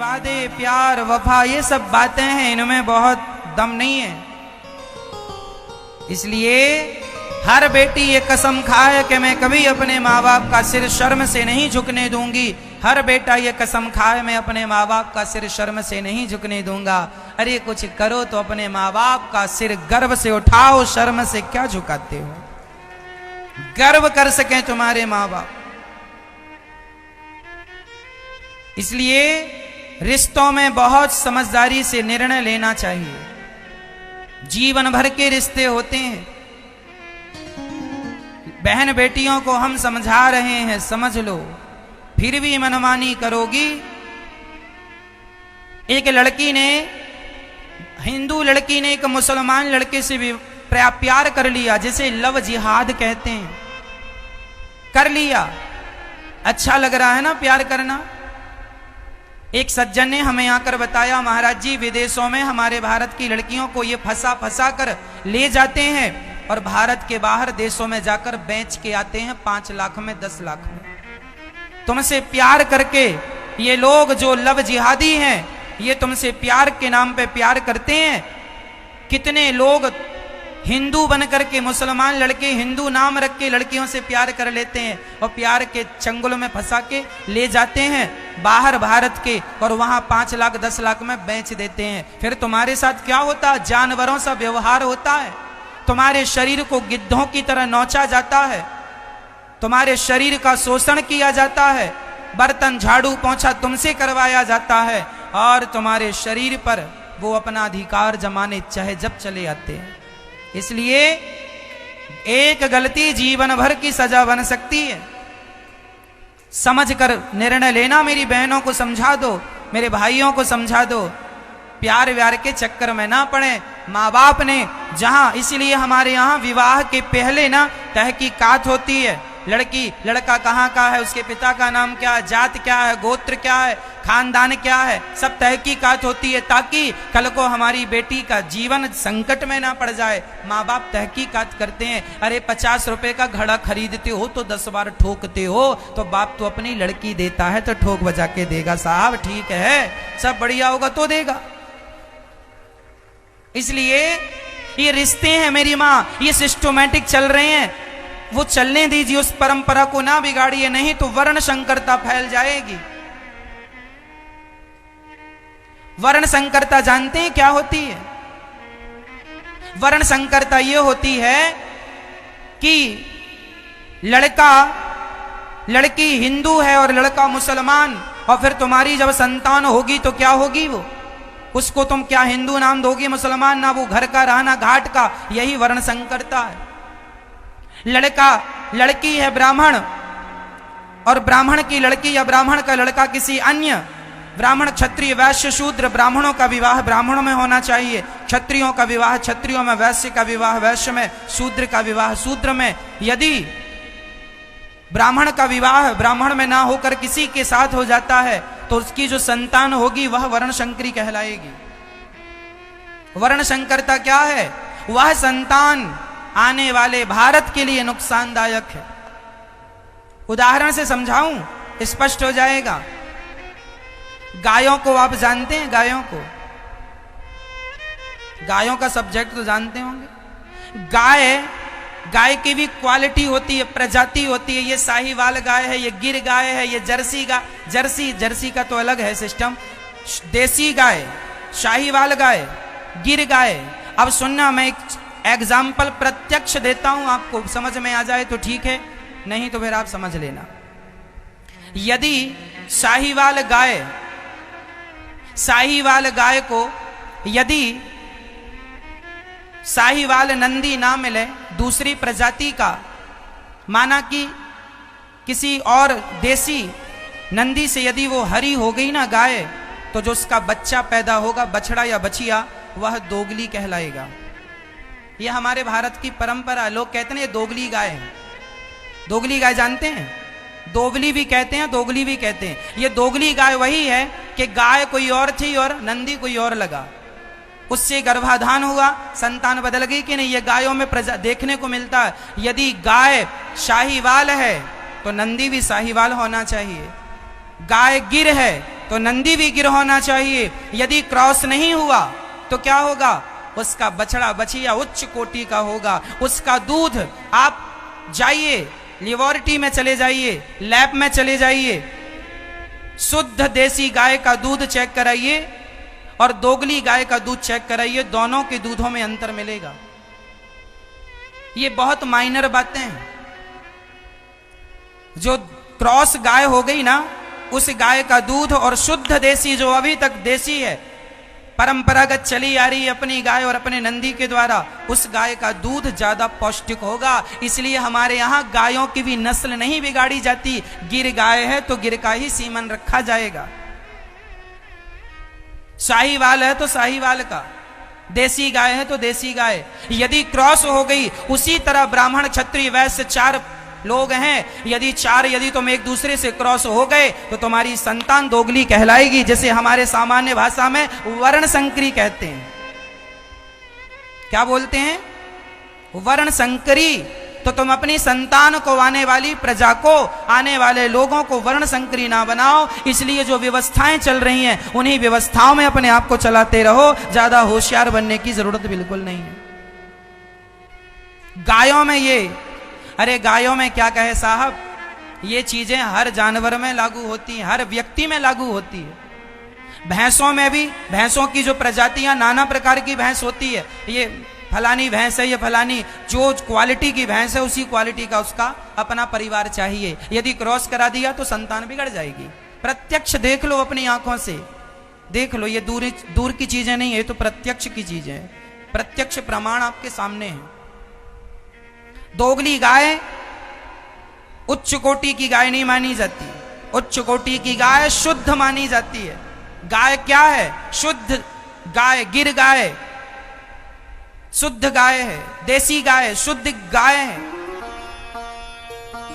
वादे प्यार वफा ये सब बातें हैं, इनमें बहुत दम नहीं है। इसलिए हर बेटी ये कसम खाए कि मैं कभी अपने माँ बाप का सिर शर्म से नहीं झुकने दूंगी। हर बेटा ये कसम खाए मैं अपने माँ बाप का सिर शर्म से नहीं झुकने दूंगा। अरे कुछ करो तो अपने माँ बाप का सिर गर्व से उठाओ, शर्म से क्या झुकाते हो। गर्व कर सकें तुम्हारे माँ बाप। इसलिए रिश्तों में बहुत समझदारी से निर्णय लेना चाहिए। जीवन भर के रिश्ते होते हैं। बहन बेटियों को हम समझा रहे हैं, समझ लो, फिर भी मनमानी करोगी। एक लड़की ने, हिंदू लड़की ने एक मुसलमान लड़के से भी प्यार कर लिया, जिसे लव जिहाद कहते हैं। कर लिया, अच्छा लग रहा है ना प्यार करना। एक सज्जन ने हमें आकर बताया, महाराज जी विदेशों में हमारे भारत की लड़कियों को ये फंसा फंसा कर ले जाते हैं और भारत के बाहर देशों में जाकर बेच के आते हैं 5 लाख में 10 लाख में। तुमसे प्यार करके ये लोग जो लव जिहादी हैं, ये तुमसे प्यार के नाम पे प्यार करते हैं। कितने लोग हिंदू बनकर के, मुसलमान लड़के हिंदू नाम रख के लड़कियों से प्यार कर लेते हैं और प्यार के चंगुल में फंसा के ले जाते हैं बाहर भारत के, और वहां 5 लाख 10 लाख में बेच देते हैं। फिर तुम्हारे साथ क्या होता? जानवरों सा व्यवहार होता है। तुम्हारे शरीर को गिद्धों की तरह नोचा जाता है, तुम्हारे शरीर का शोषण किया जाता है, बर्तन झाड़ू पोंछा तुमसे करवाया जाता है, और तुम्हारे शरीर पर वो अपना अधिकार जमाने चाहे जब चले आते हैं। इसलिए एक गलती जीवन भर की सजा बन सकती है। समझकर निर्णय लेना। मेरी बहनों को समझा दो, मेरे भाइयों को समझा दो, प्यार व्यार के चक्कर में ना पड़े। माँ बाप ने जहां, इसीलिए हमारे यहाँ विवाह के पहले ना तहकीकात होती है। लड़की लड़का कहाँ का है, उसके पिता का नाम क्या है, जात क्या है, गोत्र क्या है, खानदान क्या है, सब तहकीकात होती है, ताकि कल को हमारी बेटी का जीवन संकट में ना पड़ जाए। माँ बाप तहकीकात करते हैं। अरे 50 रुपए का घड़ा खरीदते हो तो 10 बार ठोकते हो, तो बाप तो अपनी लड़की देता है तो ठोक बजा के देगा। साहब ठीक है, सब बढ़िया होगा तो देगा। इसलिए ये रिश्ते हैं मेरी माँ, ये सिस्टमैटिक चल रहे हैं, वो चलने दीजिए, उस परंपरा को ना बिगाड़िए, नहीं तो वर्ण संकरता फैल जाएगी। वर्ण संकरता जानते हैं क्या होती है? वर्ण संकरता ये होती है कि लड़का लड़की हिंदू है और लड़का मुसलमान, और फिर तुम्हारी जब संतान होगी तो क्या होगी? वो उसको तुम क्या हिंदू नाम दोगी, मुसलमान ना, वो घर का रहना घाट का। यही वर्ण संकरता है। लड़का लड़की है ब्राह्मण, और ब्राह्मण की लड़की या ब्राह्मण का लड़का किसी अन्य, ब्राह्मण क्षत्रिय वैश्य शूद्र, ब्राह्मणों का विवाह ब्राह्मणों में होना चाहिए, क्षत्रियों का विवाह क्षत्रियों में, वैश्य का विवाह वैश्य में, शूद्र का विवाह शूद्र में। यदि ब्राह्मण का विवाह ब्राह्मण में ना होकर किसी के साथ हो जाता है तो उसकी जो संतान होगी वह वर्ण संकरी कहलाएगी। वर्ण संकरता क्या है? वह संतान आने वाले भारत के लिए नुकसानदायक है। उदाहरण से समझाऊं, स्पष्ट हो जाएगा। गायों को आप जानते हैं? गायों का सब्जेक्ट तो जानते होंगे। गाय की भी क्वालिटी होती है, प्रजाति होती है। ये साहीवाल गाय है, ये गिर गाय है, ये जर्सी गाय। जर्सी का तो अलग है सिस्टम। देसी गाय, शाहीवाल गाय, गिर गाय। अब सुनना, मैं एक एग्जाम्पल प्रत्यक्ष देता हूं, आपको समझ में आ जाए तो ठीक है, नहीं तो फिर आप समझ लेना। यदि साहीवाल गाय को यदि साहीवाल नंदी ना मिले दूसरी प्रजाति का, माना कि किसी और देसी नंदी से यदि वो हरी हो गई ना गाय, तो जो उसका बच्चा पैदा होगा, बछड़ा या बछिया, वह दोगली कहलाएगा। ये हमारे भारत की परंपरा। लोग कहते हैं ये दोगली गाय है। दोगली गाय जानते हैं? दोगली भी कहते हैं, दोगली भी कहते हैं। ये दोगली गाय वही है कि गाय कोई और थी और नंदी कोई और लगा, उससे गर्भाधान हुआ, संतान बदल गई कि नहीं। ये गायों में देखने को मिलता है। यदि गाय शाहीवाल है तो नंदी भी शाहीवाल होना चाहिए। गाय गिर है तो नंदी भी गिर होना चाहिए। यदि क्रॉस नहीं हुआ तो क्या होगा? उसका बछड़ा बछिया उच्च कोटि का होगा। उसका दूध, आप जाइए लेबोरेटरी में चले जाइए, लैब में चले जाइए, शुद्ध देसी गाय का दूध चेक कराइए और दोगली गाय का दूध चेक कराइए, दोनों के दूधों में अंतर मिलेगा। ये बहुत माइनर बातें हैं। जो क्रॉस गाय हो गई ना, उस गाय का दूध और शुद्ध देसी, जो अभी तक देसी है, परंपरागत चली आ रही है अपनी गाय और अपने नंदी के द्वारा, उस गाय का दूध ज्यादा पौष्टिक होगा। इसलिए हमारे यहां गायों की भी नस्ल नहीं बिगाड़ी जाती। गिर गाय है तो गिर का ही सीमन रखा जाएगा, साहीवाल है तो साहीवाल का, देसी गाय है तो देसी गाय। यदि क्रॉस हो गई, उसी तरह ब्राह्मण क्षत्रिय वैश्य 4 लोग हैं, यदि तुम एक दूसरे से क्रॉस हो गए तो तुम्हारी संतान दोगली कहलाएगी, जिसे हमारे सामान्य भाषा में वर्ण संकरी कहते हैं। क्या बोलते हैं? वर्ण संकरी। तो तुम अपनी संतान को, आने वाली प्रजा को, आने वाले लोगों को वर्ण संकरी ना बनाओ। इसलिए जो व्यवस्थाएं चल रही हैं, उन्हीं व्यवस्थाओं में अपने आप को चलाते रहो। ज्यादा होशियार बनने की जरूरत बिल्कुल नहीं है। गायों में ये, अरे गायों में क्या कहे साहब, ये चीजें हर जानवर में लागू होती हैं, हर व्यक्ति में लागू होती है। भैंसों में भी, भैंसों की जो प्रजातियां, नाना प्रकार की भैंस होती है, ये फलानी भैंस है, ये फलानी, जो क्वालिटी की भैंस है उसी क्वालिटी का उसका अपना परिवार चाहिए। यदि क्रॉस करा दिया तो संतान बिगड़ जाएगी। प्रत्यक्ष देख लो, अपनी आंखों से देख लो। ये दूर की चीजें नहीं है, ये तो प्रत्यक्ष की चीजें हैं। प्रत्यक्ष प्रमाण आपके सामने है। दोगली गाय उच्च कोटि की गाय नहीं मानी जाती। उच्च कोटि की गाय शुद्ध मानी जाती है। गाय क्या है? शुद्ध गाय, गिर गाय शुद्ध गाय है, देसी गाय शुद्ध गाय है,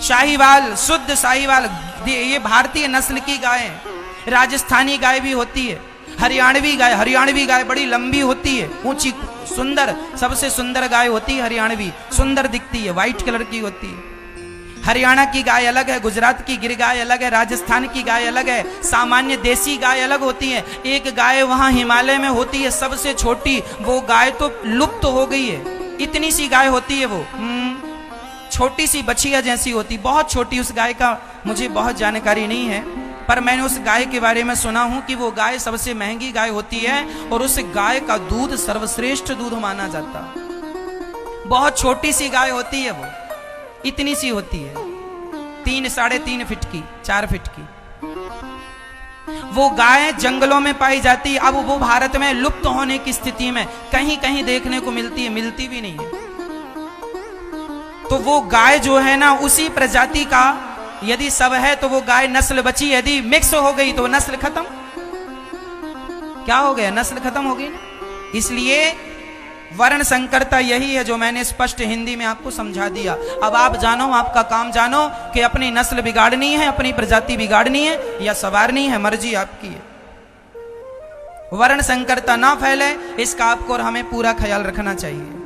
शाहीवाल शुद्ध शाहीवाल, ये भारतीय नस्ल की गाय है। राजस्थानी गाय भी होती है, हरियाणवी गाय बड़ी लंबी होती है, ऊंची, सुंदर, सबसे सुंदर गाय होती है हरियाणवी, सुंदर दिखती है, व्हाइट कलर की होती है। हरियाणा की गाय अलग है, गुजरात की गिर गाय अलग है, राजस्थान की गाय अलग है, सामान्य देसी गाय अलग होती है। एक गाय वहां हिमालय में होती है सबसे छोटी, वो गाय तो लुप्त हो गई है। इतनी सी गाय होती है वो, छोटी सी बछिया जैसी होती, बहुत छोटी। उस गाय का मुझे बहुत जानकारी नहीं है, पर मैंने उस गाय के बारे में सुना हूं कि वो गाय सबसे महंगी गाय होती है और उस गाय का दूध सर्वश्रेष्ठ दूध माना जाता। बहुत छोटी सी गाय होती है वो, इतनी सी होती है, 3 साढ़े 3 फीट की, 4 फीट की। वो गाय जंगलों में पाई जाती है। अब वो भारत में लुप्त होने की स्थिति में, कहीं कहीं देखने को मिलती है, मिलती भी नहीं है। तो वो गाय जो है ना, उसी प्रजाति का यदि सब है तो वो गाय नस्ल बची। यदि मिक्स हो गई तो नस्ल खत्म। क्या हो गया? नस्ल खत्म हो गई ना। इसलिए वर्ण संकरता यही है जो मैंने स्पष्ट हिंदी में आपको समझा दिया। अब आप जानो, आपका काम जानो कि अपनी नस्ल बिगाड़नी है, अपनी प्रजाति बिगाड़नी है या संवारनी है, मर्जी आपकी है। वर्ण संकरता ना फैले, इसका आपको और हमें पूरा ख्याल रखना चाहिए।